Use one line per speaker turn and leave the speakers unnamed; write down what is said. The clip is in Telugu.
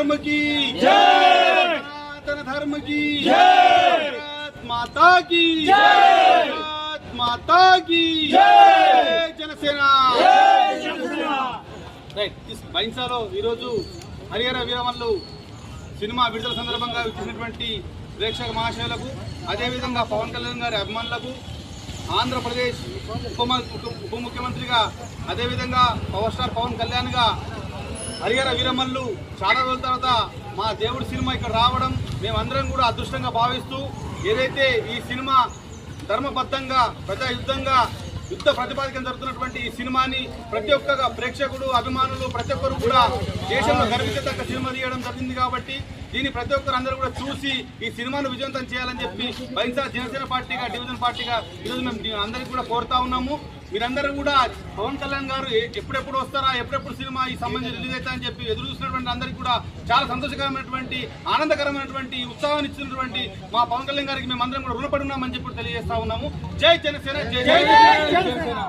धर्म की जय, सनातन धर्म की जय, भारत माता की जय, भारत माता की जय, जनसेना బైన్సాలో ఈరోజు హరిహర వీరమల్లు సినిమా విడుదల సందర్భంగా వచ్చినటువంటి ప్రేక్షక మహాశయులకు, అదేవిధంగా పవన్ కళ్యాణ్ గారి అభిమానులకు, ఆంధ్రప్రదేశ్ ఉప ముఖ్యమంత్రిగా, అదేవిధంగా పవర్ స్టార్ పవన్ కళ్యాణ్గా హరిహర వీరమల్లు చాలా రోజుల తర్వాత మా దేవుడి సినిమా ఇక్కడ రావడం మేమందరం కూడా అదృష్టంగా భావిస్తూ, ఏదైతే ఈ సినిమా ధర్మబద్ధంగా ప్రజాయుద్ధంగా యుద్ధ ప్రతిపాదికన జరుగుతున్నటువంటి ఈ సినిమాని ప్రతి ఒక్క ప్రేక్షకుడు, అభిమానులు ప్రతి ఒక్కరు కూడా దేశంలో గర్వించదగ్గ సినిమా తీయడం జరిగింది. కాబట్టి దీన్ని ప్రతి ఒక్కరు అందరూ కూడా చూసి ఈ సినిమాను విజయవంతం చేయాలని చెప్పి బైన్సా జనసేన పార్టీగా, డివిజన్ పార్టీగా ఈరోజు మేము అందరికీ కూడా కోరుతా ఉన్నాము. మీరందరూ కూడా పవన్ కళ్యాణ్ గారు ఎప్పుడెప్పుడు వస్తారా, ఎప్పుడెప్పుడు సినిమా ఈ సంబంధించి రిలీజ్ అవుతా అని చెప్పి ఎదురు చూసినటువంటి అందరికీ కూడా చాలా సంతోషకరమైనటువంటి, ఆనందకరమైనటువంటి, ఉత్సాహాన్ని ఇచ్చినటువంటి మా పవన్ కళ్యాణ్ గారికి మేమందరం కూడా రుణపడి ఉన్నామని చెప్పి తెలియజేస్తా ఉన్నాము. జై జనసేన, జై జనసేన.